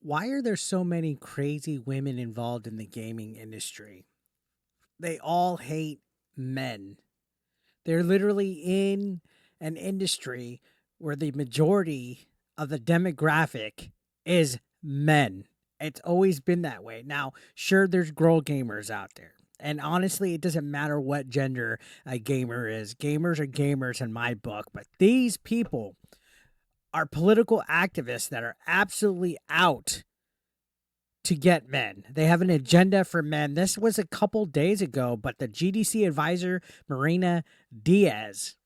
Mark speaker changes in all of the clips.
Speaker 1: Why are there so many crazy women involved in the gaming industry? They all hate men. They're literally in an industry where the majority of the demographic is men. It's always been that way. Now, sure, there's girl gamers out there. And honestly, it doesn't matter what gender a gamer is. Gamers are gamers in my book. But these people are political activists that are absolutely out to get men. They have an agenda for men. This was a couple days ago, but the GDC advisor, Marina Díez,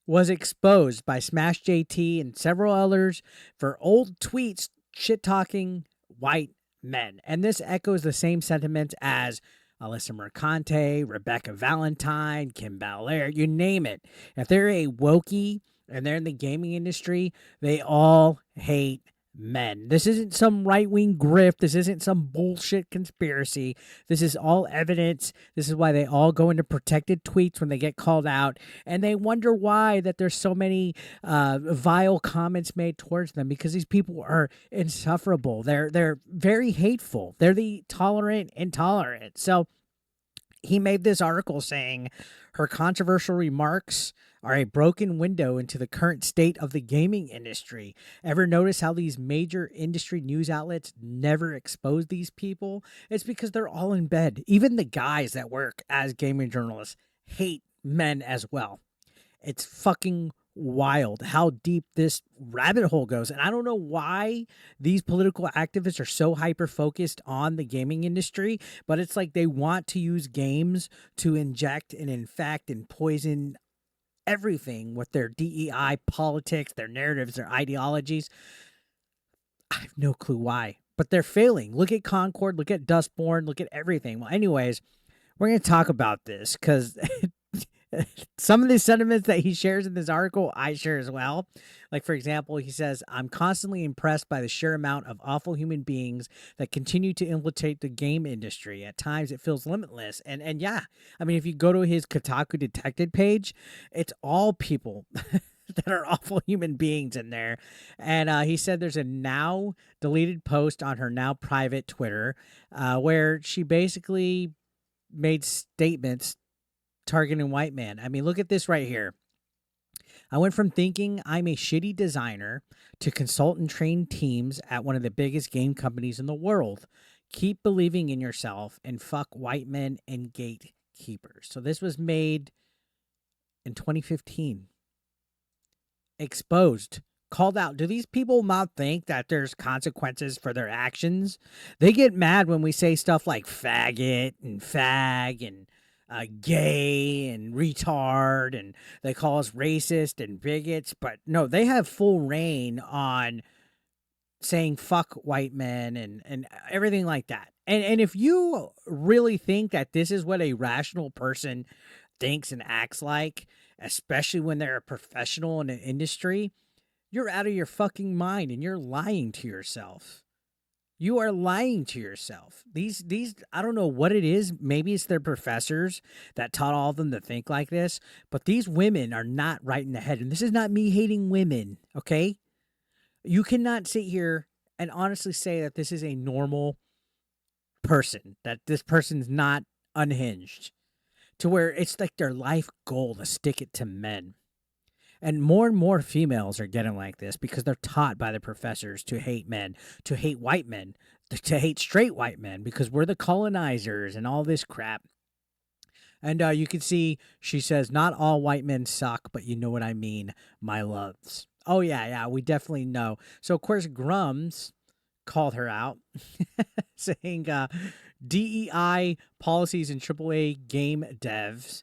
Speaker 1: was exposed by Smash JT and several others for old tweets shit talking white men. And this echoes the same sentiments as Alyssa Mercante, Rebecca Valentine, Kim Belair, you name it. If they're a wokey and they're in the gaming industry, they all hate men. This isn't some right wing grift. This isn't some bullshit conspiracy. This is all evidence. This is why they all go into protected tweets when they get called out, and they wonder why that there's so many vile comments made towards them, because these people are insufferable. They're very hateful. They're the tolerant intolerant. So he made this article saying her controversial remarks are a broken window into the current state of the gaming industry. Ever notice how these major industry news outlets never expose these people? It's because they're all in bed. Even the guys that work as gaming journalists hate men as well. It's fucking wild how deep this rabbit hole goes. And I don't know why these political activists are so hyper focused on the gaming industry, but it's like they want to use games to inject and infect and poison everything with their DEI politics, their narratives, their ideologies. I have no clue why, but they're failing. Look at Concord, look at Dustborn, look at everything. Well, anyways, we're going to talk about this because some of the sentiments that he shares in this article, I share as well. Like, for example, he says, I'm constantly impressed by the sheer amount of awful human beings that continue to infiltrate the game industry. At times, it feels limitless. And yeah, I mean, if you go to his Kotaku Detected page, it's all people that are awful human beings in there. And he said there's a now deleted post on her now private Twitter where she basically made statements targeting white man. I mean, look at this right here. I went from thinking I'm a shitty designer to consult and train teams at one of the biggest game companies in the world. Keep believing in yourself and fuck white men and gatekeepers. So this was made in 2015. Exposed, called out. Do these people not think that there's consequences for their actions? They get mad when we say stuff like faggot and fag and gay and retard, and they call us racist and bigots. But no, they have full reign on saying fuck white men and everything like that. And if you really think that this is what a rational person thinks and acts like, especially when they're a professional in an industry, you're out of your fucking mind and you're lying to yourself. You are lying to yourself. These I don't know what it is. Maybe it's their professors that taught all of them to think like this, but these women are not right in the head. And this is not me hating women, okay? You cannot sit here and honestly say that this is a normal person, that this person's not unhinged, to where it's like their life goal to stick it to men. And more females are getting like this because they're taught by the professors to hate men, to hate white men, to hate straight white men because we're the colonizers and all this crap. And you can see she says, not all white men suck, but you know what I mean, my loves. Oh, yeah, we definitely know. So, of course, Grums called her out, saying DEI policies in AAA game devs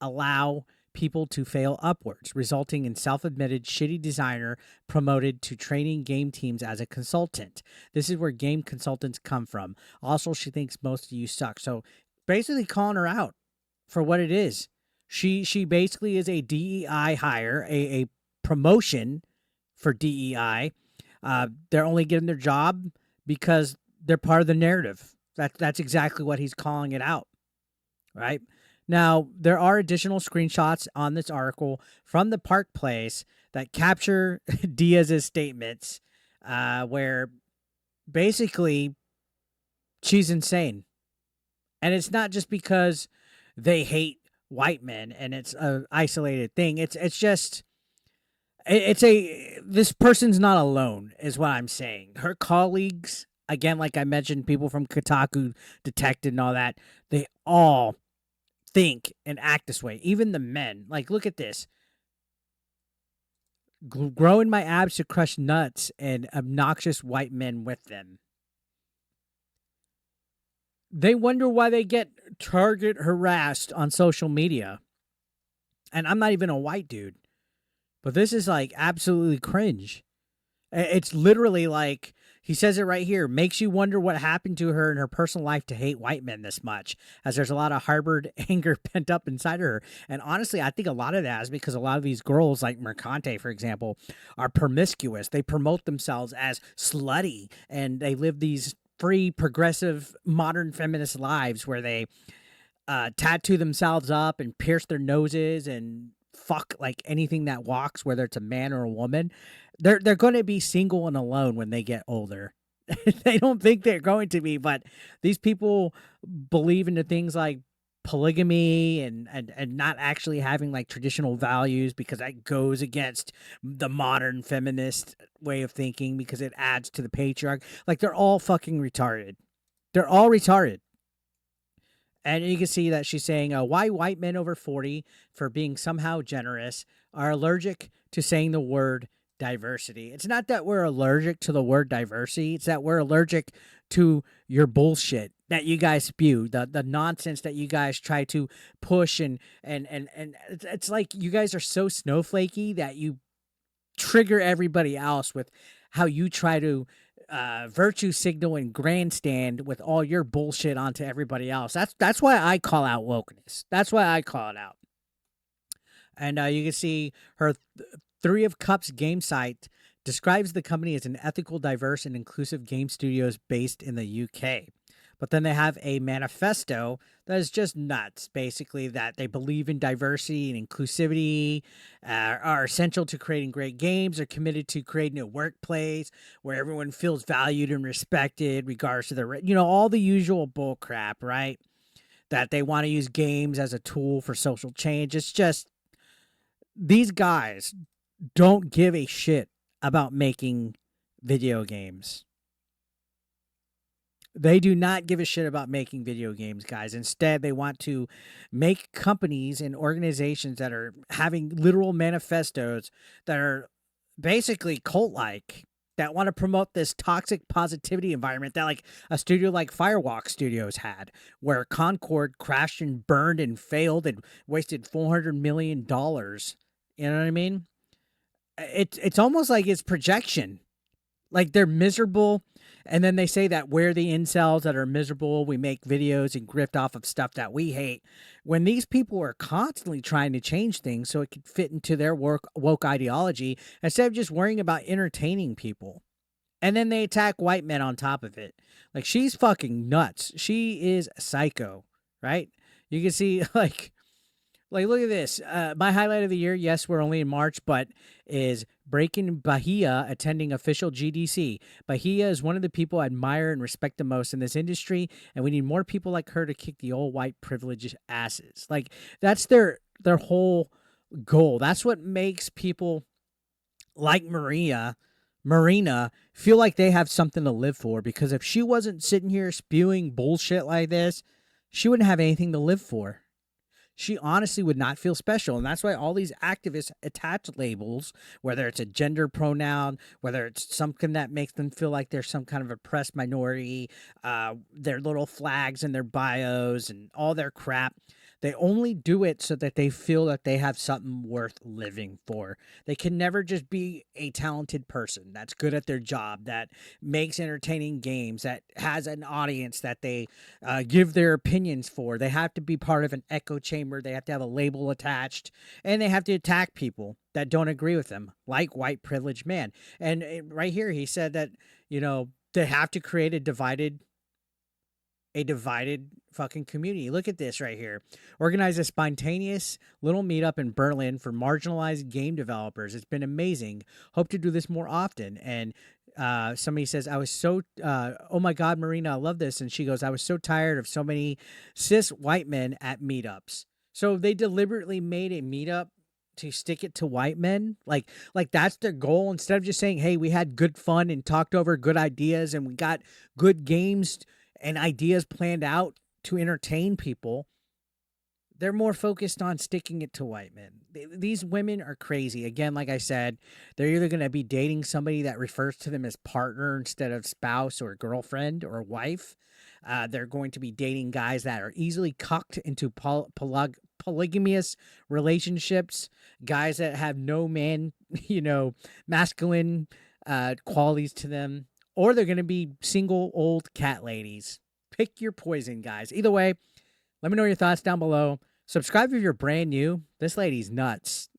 Speaker 1: allow people to fail upwards, resulting in self-admitted shitty designer promoted to training game teams as a consultant. This is where game consultants come from. Also, she thinks most of you suck. So basically calling her out for what it is. She basically is a DEI hire, a promotion for DEI. They're only getting their job because they're part of the narrative. That's exactly what he's calling it out, right? Now, there are additional screenshots on this article from the Park Place that capture Diaz's statements where basically she's insane. And it's not just because they hate white men and it's an isolated thing. It's just it's a this person's not alone is what I'm saying. Her colleagues, again, like I mentioned, people from Kotaku, Detected, and all that, they all think and act this way. Even the men. Like, look at this. Growing my abs to crush nuts and obnoxious white men with them. They wonder why they get target harassed on social media. And I'm not even a white dude. But this is like absolutely cringe. It's literally like, he says it right here, makes you wonder what happened to her in her personal life to hate white men this much, as there's a lot of harbored anger pent up inside of her. And honestly, I think a lot of that is because a lot of these girls, like Mercante, for example, are promiscuous. They promote themselves as slutty, and they live these free, progressive, modern feminist lives where they tattoo themselves up and pierce their noses and fuck like anything that walks, whether it's a man or a woman. They're going to be single and alone when they get older. They don't think they're going to be, but these people believe into things like polygamy and not actually having like traditional values, because that goes against the modern feminist way of thinking, because it adds to the patriarch. Like, they're all fucking retarded. They're all retarded. And you can see that she's saying, why white men over 40, for being somehow generous, are allergic to saying the word diversity. It's not that we're allergic to the word diversity. It's that we're allergic to your bullshit that you guys spew, the nonsense that you guys try to push. And it's like you guys are so snowflakey that you trigger everybody else with how you try to virtue signal and grandstand with all your bullshit onto everybody else. That's why I call out wokeness. That's why I call it out. And you can see her Three of Cups game site describes the company as an ethical, diverse, and inclusive game studios based in the UK. But then they have a manifesto that is just nuts, basically, that they believe in diversity and inclusivity, are essential to creating great games, are committed to creating a workplace where everyone feels valued and respected, regardless of their, all the usual bull crap, right? That they want to use games as a tool for social change. It's just, these guys don't give a shit about making video games. They do not give a shit about making video games, guys. Instead, they want to make companies and organizations that are having literal manifestos that are basically cult-like, that want to promote this toxic positivity environment that like a studio like Firewalk Studios had, where Concord crashed and burned and failed and wasted $400 million. You know what I mean? It's almost like it's projection. Like, they're miserable, and then they say that we're the incels that are miserable. We make videos and grift off of stuff that we hate. When these people are constantly trying to change things so it could fit into their woke ideology, instead of just worrying about entertaining people. And then they attack white men on top of it. Like, she's fucking nuts. She is psycho, right? You can see, like, look at this. My highlight of the year, yes, we're only in March, but is Breaking Bahia attending official GDC. Bahia is one of the people I admire and respect the most in this industry, and we need more people like her to kick the old white privileged asses. Like, that's their whole goal. That's what makes people like Marina feel like they have something to live for, because if she wasn't sitting here spewing bullshit like this, she wouldn't have anything to live for. She honestly would not feel special. And that's why all these activists attach labels, whether it's a gender pronoun, whether it's something that makes them feel like they're some kind of oppressed minority, their little flags in their bios and all their crap. They only do it so that they feel that they have something worth living for. They can never just be a talented person that's good at their job, that makes entertaining games, that has an audience that they give their opinions for. They have to be part of an echo chamber. They have to have a label attached, and they have to attack people that don't agree with them, like white privileged man. And right here, he said that, they have to create a divided fucking community. Look at this right here. Organize a spontaneous little meetup in Berlin for marginalized game developers. It's been amazing. Hope to do this more often. And somebody says, I was so, oh my God, Marina, I love this. And she goes, I was so tired of so many cis white men at meetups. So they deliberately made a meetup to stick it to white men. Like that's their goal. Instead of just saying, hey, we had good fun and talked over good ideas and we got good games and ideas planned out to entertain people. They're more focused on sticking it to white men. These women are crazy. Again, like I said, they're either going to be dating somebody that refers to them as partner instead of spouse or girlfriend or wife. They're going to be dating guys that are easily cucked into polygamous relationships, guys that have no masculine qualities to them, or they're going to be single old cat ladies. Pick your poison, guys. Either way, let me know your thoughts down below. Subscribe if you're brand new. This lady's nuts.